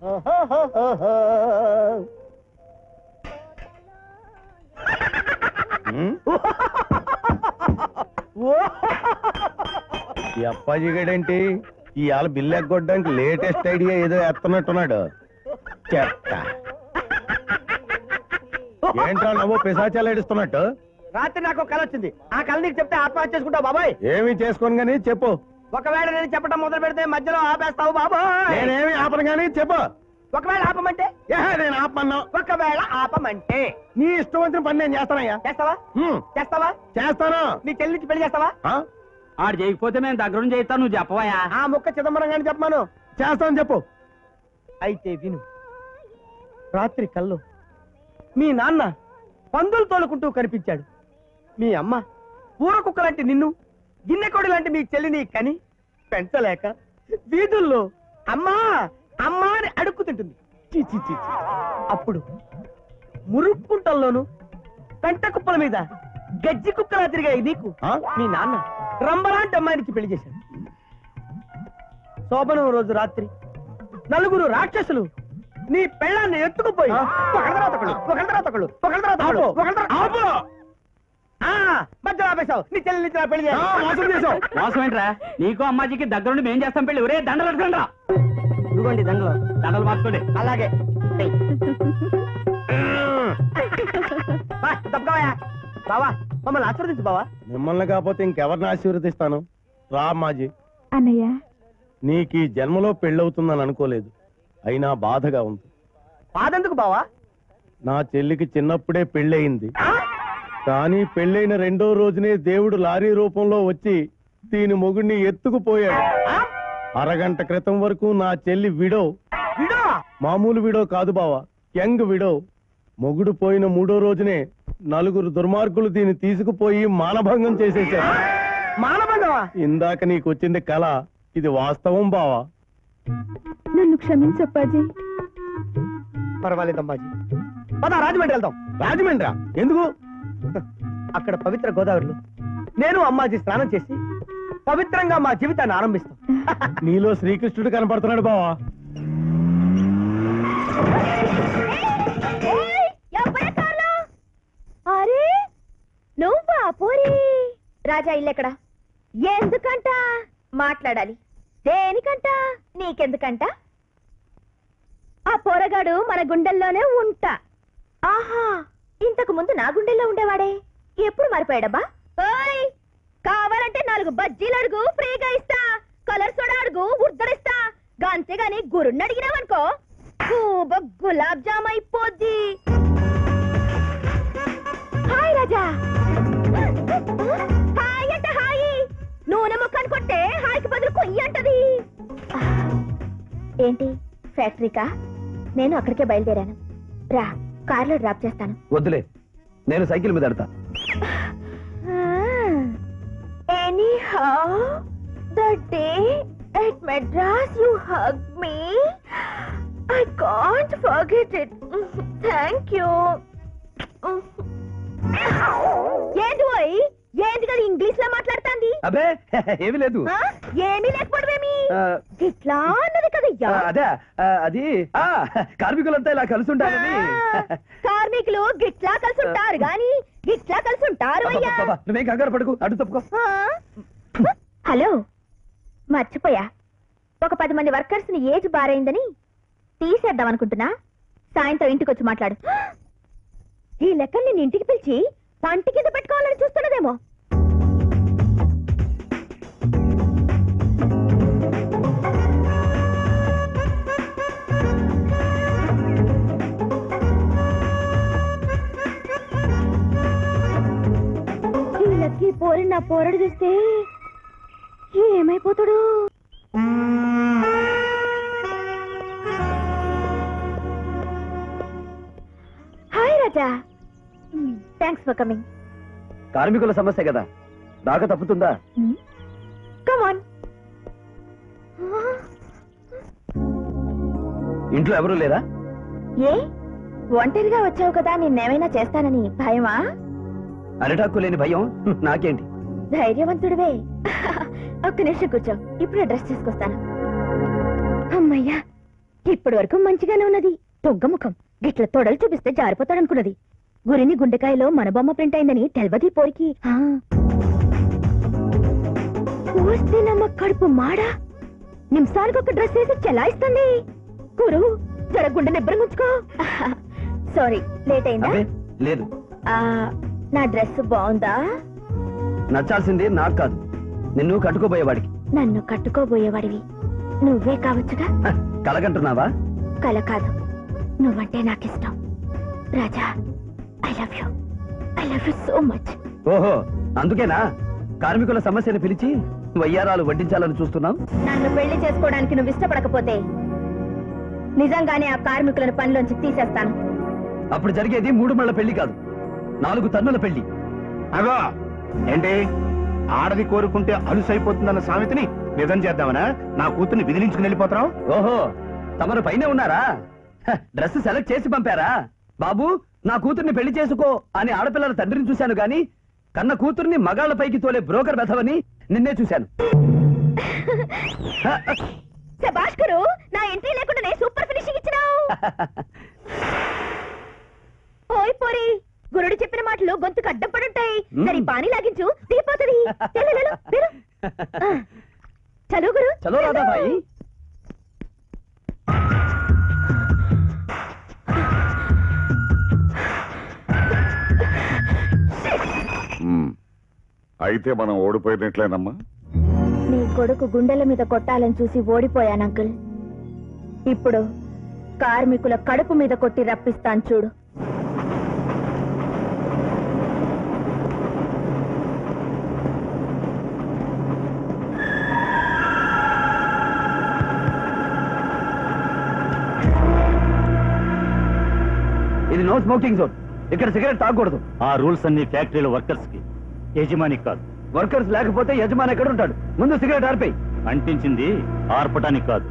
ఈ అప్పాజీ గడేంటి ఇవాళ bill ఎగ్గొట్టడానికి latest idea ఏదో ఎత్తనట్టున్నాడు. చెత్త ఏంట్రా నువ్వు పిశాచాలు ఏడుస్తున్నట్టు? రాత్రి నాకు కళ వచ్చింది. ఆ కళ నీకు చెప్తే ఆత్మహత్య చేసుకుంటావు బాబాయ్. ఏమి చేసుకోను గానీ చెప్పు. ఒకవేళ నేను చెప్పడం మొదలు పెడితే మధ్యలో ఆపేస్తావు బాబాయ్. నేనేమి ఆపను గానీ చెప్పు. ఒకవేళ ఆపమంటే? నేను ఆపమన్నా. ఒకవేళ ఆపమంటే నీ ఇష్టం వచ్చిన పని నేను చేస్తానయ్యా. చేస్తావా? చేస్తావా? చేస్తాను. నీ చెల్లికి పెళ్లి చేస్తావా? ఆడు చేయకపోతే నేను దగ్గర చేస్తాను. నువ్వు చెప్పవా? ఆ ముక్క చిదంబరం గాని చెప్పమాను. చేస్తాను చెప్పు. అయితే విను. రాత్రి కల్లో మీ నాన్న పందులు తోలుకుంటూ కనిపించాడు. మీ అమ్మ ఊర కుక్క లాంటి నిన్ను, గిన్నెకోడి లాంటి మీ చెల్లిని కని పెంచలేక వీధుల్లో అమ్మా అమ్మా అని అడుక్కుతింటుంది. అప్పుడు మురుక్కుంటల్లోను పెంట కుప్పల మీద గజ్జి కుక్కలా తిరిగాయి నీకు మీ నాన్న రంబలాంటి అమ్మాయినికి పెళ్లి చేశాడు. శోభనం రోజు రాత్రి నలుగురు రాక్షసులు నీ పెళ్ళాన్ని ఎత్తుకుపోయి మధ్యలో ఆపేశావు. నీ చెల్లి పెళ్లి చేసావు. మోసం ఏంట్రా? నీకు అమ్మాజీకి దగ్గరుండి మేం చేస్తాం పెళ్లి. ఒరే దండలు అడగండి రా. ఇదిగోండి దండలు మార్చుకోండి. అలాగే బావా మమ్మల్ని ఆశీర్వదించు బావా. మిమ్మల్ని కాకపోతే ఇంకెవరిని ఆశీర్వదిస్తాను? రా అమ్మాజీ. అన్నయ్య నీకు ఈ జన్మలో పెళ్ళవుతుందని అనుకోలేదు. అయినా బాధగా ఉంది. బాధెందుకు బావా? నా చెల్లికి చిన్నప్పుడే పెళ్ళయింది. కానీ పెళ్ళైన రెండో రోజునే దేవుడు లారీ రూపంలో వచ్చి దీని మొగుడిని ఎత్తుకుపోయాడు. అరగంట క్రితం వరకు నా చెల్లి విడో. మామూలు విడో కాదు బావా, యంగ్ విడో. మొగుడు పోయిన మూడో రోజునే నలుగురు దుర్మార్గులు దీన్ని తీసుకుపోయి మానభంగం చేసేశారు. మానభంగమా? ఇందాక నీకు వచ్చింది కళ, ఇది వాస్తవం బావా. నన్ను క్షమించప్పాజీ. పర్వాలేదమ్మాజీ, పద రాజమండ్రి వెళ్దాం. రాజమండ్రా? ఎందుకు? అక్కడ పవిత్ర గోదావరిలో నేను అమ్మాజీ స్నానం చేసి పవిత్రంగా మా జీవితాన్ని ఆరంభిస్తాం. నీలో శ్రీకృష్ణుడు కనపడుతున్నాడు బావా. అరే నువ్వా పోరి? రాజా ఇల్లెక్కడ? ఎందుకంట మాట్లాడాలి? దేనికంట? నీకెందుకంట? ఆ పోరగాడు మన గుండెల్లోనే ఉంటా. ఆహా, ఇంతకు ముందు నా గుండెల్లో ఉండేవాడే, ఎప్పుడు మారిపోయాడబ్బా? ఓయ్, కావాలంటే 4 బజ్జీలు అడుగు, ఫ్రీగా ఇస్తా. కలర్ సోడా అడుగు, ఉద్దరిస్తా. అంతేగాని గురుణ్ణి అడిగినావనుకో గులాబ్ జామ్ అయిపోద్ది. హాయ్ రాజా. హాయ్ అంట హాయి. నూనె ముక్కని కొట్టే హాయికి బదులు కొయ్యి అంటది. ఏంటి ఫ్యాక్టరీకా? నేను అక్కడికే బయలుదేరాను. రా, కార్లో డ్రాప్ చేస్తాను. వద్దులే, నేను సైకిల్ మీద అడతా. Anyhow, the day at Madras you hugged me, I can't forget it. Thank you. ఏంటి ఓయ్, ఏంటి కదా ఇంగ్లీష్ లో మాట్లాడుతాంది? అబే ఏమీ లేదు. ఏమీ లేకపోవడమేమి? ఇట్లా అన్నది కదయ్యా. అదే అది కార్మికులంతా ఇలా కలిసి ఉంటారని. కార్మికులు గిట్లా కలిసి ఉంటారు గాని గిట్లా కలిసి ఉంటారు అయ్యా. నువ్వేం కంగారు పడుకు, అటు తప్పుకో. హలో, మర్చిపోయా. ఒక 10 మంది వర్కర్స్ ని ఏజ్ బారైందని తీసేద్దాం అనుకుంటున్నా. సాయంత్రం ఇంటికి వచ్చి మాట్లాడు. ఈ లెక్కలు నేను ఇంటికి పిలిచి పంటి కింద పెట్టుకోవాలని చూస్తున్నదేమో. ఈ లెక్క పోరి నా పోరడు చూస్తే ఏమైపోతాడు? Hi Raja, thanks for coming. కార్మికుల సమస్య కదా, దాకా తప్పుతుందా? Come on. ఇంట్లో ఎవరూ లేరా? ఏ, ఒంటరిగా వచ్చావు కదా, నిన్నేమైనా చేస్తానని భయమా? అరిటాక్కు లేని భయం నాకేంటి? ధైర్యవంతుడివే. ఒక్క నిమిషం కూర్చో, ఇప్పుడే డ్రెస్ చేసుకొస్తాను. అమ్మయ్యా, ఇప్పటి వరకు మంచిగానే ఉన్నది. తొగ్గముఖం గిట్ల తొడలు చూపిస్తే జారిపోతాడనుకున్నది. గురిని గుండెకాయలో మన బొమ్మ ప్రింట్ అయిందని తెల్వది పోరికి. వస్తే నమ్మ కడుపు మాడా నిమిషానికి ఒక డ్రెస్ వేసి చెలాయిస్తుంది. గురు జర గుండె నిబ్బరంగుంచుకో. సారీ లేట్ అయిందా? లేదు, నా డ్రెస్ బాగుందా? నచ్చాల్సింది నాకు కాదు, నిన్ను కట్టుకోబోయేవాడికి. నన్ను కట్టుకోబోయేవాడివి నువ్వే కావచ్చుగా. కలగంటున్నావా? కల కాదు, నువ్వంటే నాకిష్టం Raja. I love you, I love you so much. ఓహో, అందుకేనా కార్మికుల సమస్యను పిలిచి వయ్యారాలు వడ్డించాలని చూస్తున్నావు? నన్ను పెళ్లి చేసుకోవడానికి నువ్వు ఇష్టపడకపోతే నిజంగానే ఆ కార్మికులను పనిలోంచి తీసేస్తాను. అప్పుడు జరిగేది 3 మళ్ళ పెళ్లి కాదు, 4 తన్నుల పెళ్లి. అగో ఏంటి, ఆడది కోరుకుంటే అలుసైపోతుందన్న సామెతని నిజం చేద్దామనా? నా కూతుర్ని విదిలించుకుని వెళ్ళిపోతావు? ఓహో, తమరు పైనే ఉన్నారా? డ్రెస్ సెలెక్ట్ చేసి పంపారా? బాబు, నా కూతుర్ని పెళ్లి చేసుకో అని ఆడపిల్లల తండ్రిని చూశాను గాని కన్న కూతుర్ని మగాళ్ల పైకి తోలే బ్రోకర్ బెథవని నిన్నే చూశాను. శభాష్ గురు, నా ఎంట్రీ లేకుండా సూపర్ ఫినిషింగ్ ఇచ్చినావు. ఓయ్ పోరి, గురుడు చెప్పిన మాటలు గొంతుకు అడ్డం పడుంటాయి. సరే పానీ లాగించు, దిగిపోతుంది. చలో గురు, చలో రాధా భాయి. అయితే మనం ఓడిపోయినట్లేనమ్మా. నీ కొడుకు గుండెల మీద కొట్టాలని చూసి ఓడిపోయాను అంకుల్. ఇప్పుడు కార్మికుల కడుపు మీద కొట్టి రప్పిస్తాను చూడు. ఇది నో స్మోకింగ్ జోన్, ఇక్కడ సిగరెట్ తాగకూడదు. ఆ రూల్స్ అన్ని ఫ్యాక్టరీల వర్కర్స్ కి, యజమానికి కాదు. వర్కర్స్ లేకపోతే యజమాని ఎక్కడ ఉంటాడు? ముందు సిగరెట్ ఆర్పేయి. అంటించింది ఆర్పటానికి కాదు.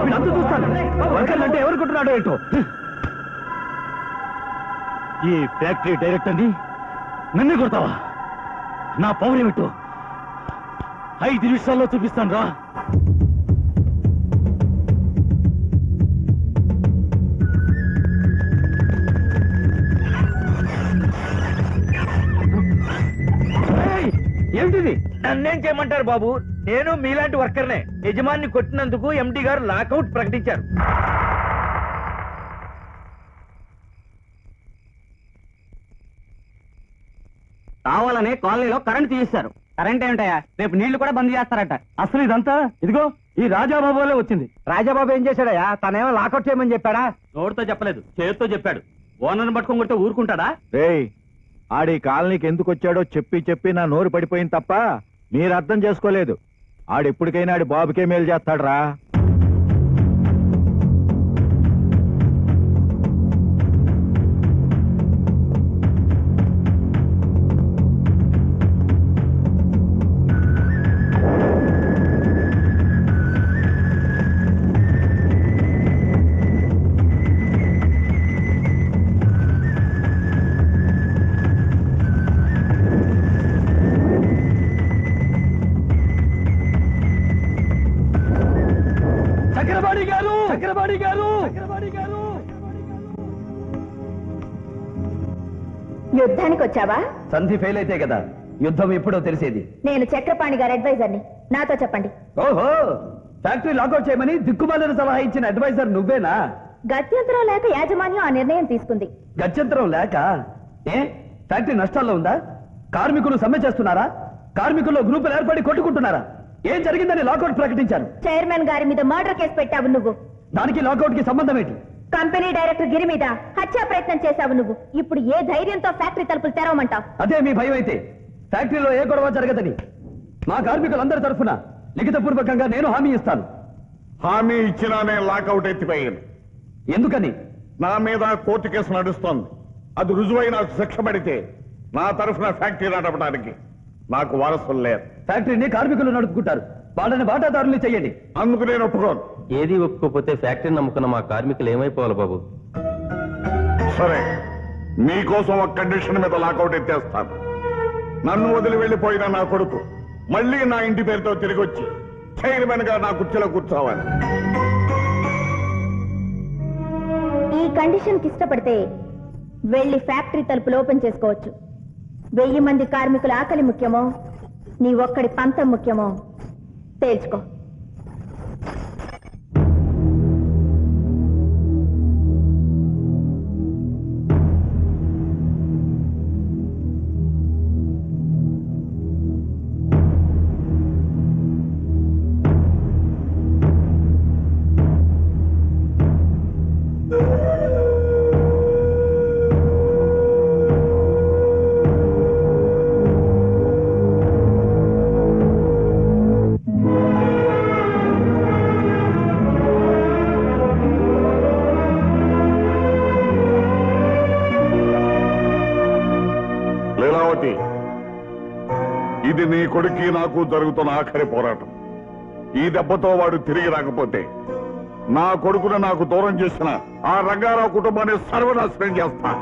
వీళ్ళంతా చూస్తాను. వర్కర్లు అంటే ఎవరు కొట్టున్నాడో ఏంటో. ఈ ఫ్యాక్టరీ డైరెక్టర్ని నన్ను కొడతావా? నా పవర్ ఏమిటో 5 నిమిషాల్లో చూపిస్తాను రా. ఏమిటిది? నన్నేం చేయమంటారు బాబు, నేను మీలాంటి వర్కర్నే. యజమాన్ని కొట్టినందుకు ఎండి గారు లాకౌట్ ప్రకటించారు. కావాలనే కాలనీలో కరెంట్ తీయిస్తారు. కరెంట్ ఏమిటయా, రేపు నీళ్లు కూడా బంద్ చేస్తారట. అసలు ఇదంతా ఇదిగో ఈ రాజాబాబులే వచ్చింది. రాజాబాబు ఏం చేశాడయా? తనేమో లాకౌట్ చేయమని చెప్పాడా? నోటితో చెప్పలేదు, చేతితో చెప్పాడు. ఓనర్ని పట్టుకొని కొట్టే ఊరుకుంటాడా? రేయ్, ఆడి కాలనీకి ఎందుకు వచ్చాడో చెప్పి చెప్పి నా నోరు పడిపోయింది తప్ప మీరు అర్థం చేసుకోలేదు. ఆడెప్పటికైనా ఆడి బాబుకే మేలు చేస్తాడ్రా. చక్రపాణి గారు, యుద్ధానికి వచ్చావా? సంధి ఫెయిల్ అయితే కదా యుద్ధం ఎప్పుడో తెలిసేది. నేను చక్రపాణి గారి అడ్వైజర్ని, నాతో చెప్పండి. ఓహో, ఫ్యాక్టరీ లాకౌట్ చేయమని దిక్కుమాలిన సలహా ఇచ్చిన అడ్వైజర్ నువ్వేనా? గత్యంతరం లేక యాజమాన్యం ఆ నిర్ణయం తీసుకుంది. గత్యంతరం లేక? ఏ ఫ్యాక్టరీ నష్టాల్లో ఉందా? కార్మికులు సమ్మె చేస్తున్నారా? కార్మికుల్లో గ్రూపులు ఏర్పడి కొట్టుకుంటున్నారా? ఏం జరిగిందని లాకౌట్ ప్రకటించారు. చైర్మన్ గారి మీద మర్డర్ కేసు పెట్టావు నువ్వు. దానికి లాకౌట్ కి సంబంధం ఏంటి? కంపెనీ డైరెక్టర్ గిరి మీద హత్యా ప్రయత్నం చేశావు నువ్వు. ఇప్పుడు ఏ ధైర్యంతో ఫ్యాక్టరీ తలుపులు తెరవమంటావు? అదే మీ భయం అయితే ఫ్యాక్టరీలో ఏ గొడవ జరగదని మా కార్మికులందరి తరఫున లిఖితపూర్వకంగా నేను హామీ ఇస్తాను. హామీ ఇచ్చినా నేను లాకౌట్ ఎత్తిపోయాను. ఎందుకని? నా మీద కోర్టు కేసు నడుస్తోంది. అది రుజువై నాకు శిక్ష పడితే నా తరఫున ఫ్యాక్టరీ నడపడానికి నాకు వారసులు లేరు. ఫ్యాక్టరీని కార్మికులు నడుపుకుంటారు, వాళ్ళని వాటాదారులు చెయ్యండి. అందుకు నేను ఒప్పుకోను. ఏది ఒప్పుకోకపోతే ఫ్యాక్టరీ నమ్ముకున్న మా కార్మికులు ఏమైపోవాలి బాబు? సరే, మీకోసం ఒక కండిషన్ మీద లాకౌట్ ఎత్తేస్తాను. నన్ను వదిలి వెళ్ళిపోయిన నా కొడుకు మళ్ళీ నా ఇంటి పేరుతో తిరిగి వచ్చి చైర్మన్ గా నా కుర్చీలో కూర్చోవాలి. ఈ కండిషన్ కి ఇష్టపడితే వెళ్లి ఫ్యాక్టరీ తలుపులు ఓపెన్ చేసుకోవచ్చు. 1000 మంది కార్మికుల ఆకలి ముఖ్యమో నీ ఒక్కడి పంతం ముఖ్యమో తేల్చుకో. లీలావతి, ఇది నీ కొడుక్కి నాకు జరుగుతున్న ఆఖరి పోరాటం. ఈ దెబ్బతో వాడు తిరిగి రాకపోతే నా కొడుకును నాకు దూరం చేసిన ఆ రంగారావు కుటుంబాన్ని సర్వనాశనం చేస్తా.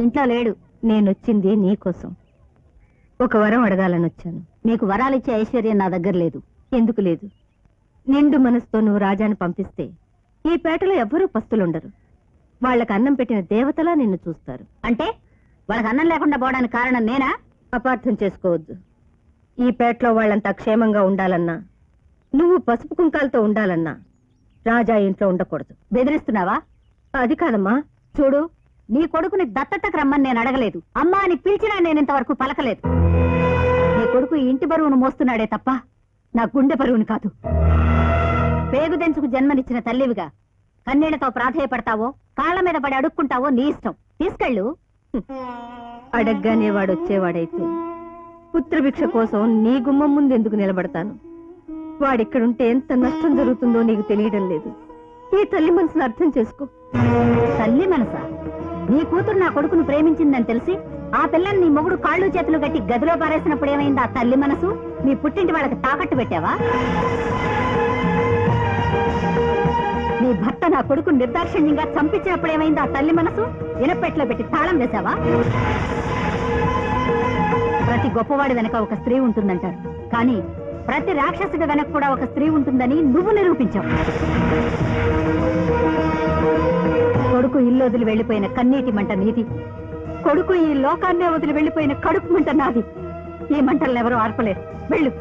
ఇంట్లో లేడు. నేనొచ్చింది నీకోసం. ఒక వరం అడగాలని వచ్చాను. నీకు వరాలిచ్చే ఐశ్వర్యం నా దగ్గర లేదు. ఎందుకు లేదు? నిండు మనసుతో నువ్వు రాజాని పంపిస్తే ఈ పేటలో ఎవ్వరూ పస్తులుండరు. వాళ్ళకి అన్నం పెట్టిన దేవతలా నిన్ను చూస్తారు. అంటే వాళ్ళకి అన్నం లేకుండా పోవడానికి కారణం నేనా? అపార్థం చేసుకోవద్దు. ఈ పేటలో వాళ్ళంతా క్షేమంగా ఉండాలన్నా, నువ్వు పసుపు కుంకాలతో ఉండాలన్నా రాజా ఇంట్లో ఉండకూడదు. బెదిరిస్తున్నావా? అది కాదమ్మా. చూడు, నీ కొడుకుని దత్తతకు రమ్మని నేను అడగలేదు. అమ్మా అని పిలిచినా నేను ఇంతవరకు పలకలేదు. నీ కొడుకు ఈ ఇంటి బరువును మోస్తున్నాడే తప్ప నా గుండె బరువుని కాదు. పేగుదెంచుకు జన్మనిచ్చిన తల్లివిగా కన్నీళ్లతో ప్రాధేయపడతావో కాళ్ల మీద పడి అడుక్కుంటావో నీ ఇష్టం. తీసుకెళ్ళు. అడగ్గానే వాడొచ్చేవాడైతే పుత్రభిక్ష కోసం నీ గుమ్మం ముందు ఎందుకు నిలబడతాను? వాడిక్కడుంటే ఎంత నష్టం జరుగుతుందో నీకు తెలియడం లేదు. ఈ తల్లి మనసును అర్థం చేసుకో. తల్లి మనసా? నీ కూతురు నా కొడుకును ప్రేమించిందని తెలిసి ఆ పిల్లని నీ మొగుడు కాళ్ళు చేతులు గట్టి గదిలో పారేసినప్పుడు ఏమైంది ఆ తల్లి మనసు? నీ పుట్టింటి వాళ్ళకి తాకట్టు పెట్టావా? నీ భర్త నా కొడుకు నిర్దాక్షిణ్యంగా చంపించినప్పుడు ఏమైంది ఆ తల్లి మనసు? ఇనపెట్లో పెట్టి తాళం వేశావా? ప్రతి గొప్పవాడి వెనక ఒక స్త్రీ ఉంటుందంటారు, కానీ ప్రతి రాక్షసుడి వెనక కూడా ఒక స్త్రీ ఉంటుందని నువ్వు నిరూపించావు. కొడుకు ఇల్లు వదిలి వెళ్లిపోయిన కన్నీటి మంట నీది. కొడుకు ఈ లోకాన్నే వదిలి వెళ్లిపోయిన కడుపు మంట నాది. ఈ మంటలను ఎవరూ ఆర్పలేరు. వెళ్ళు.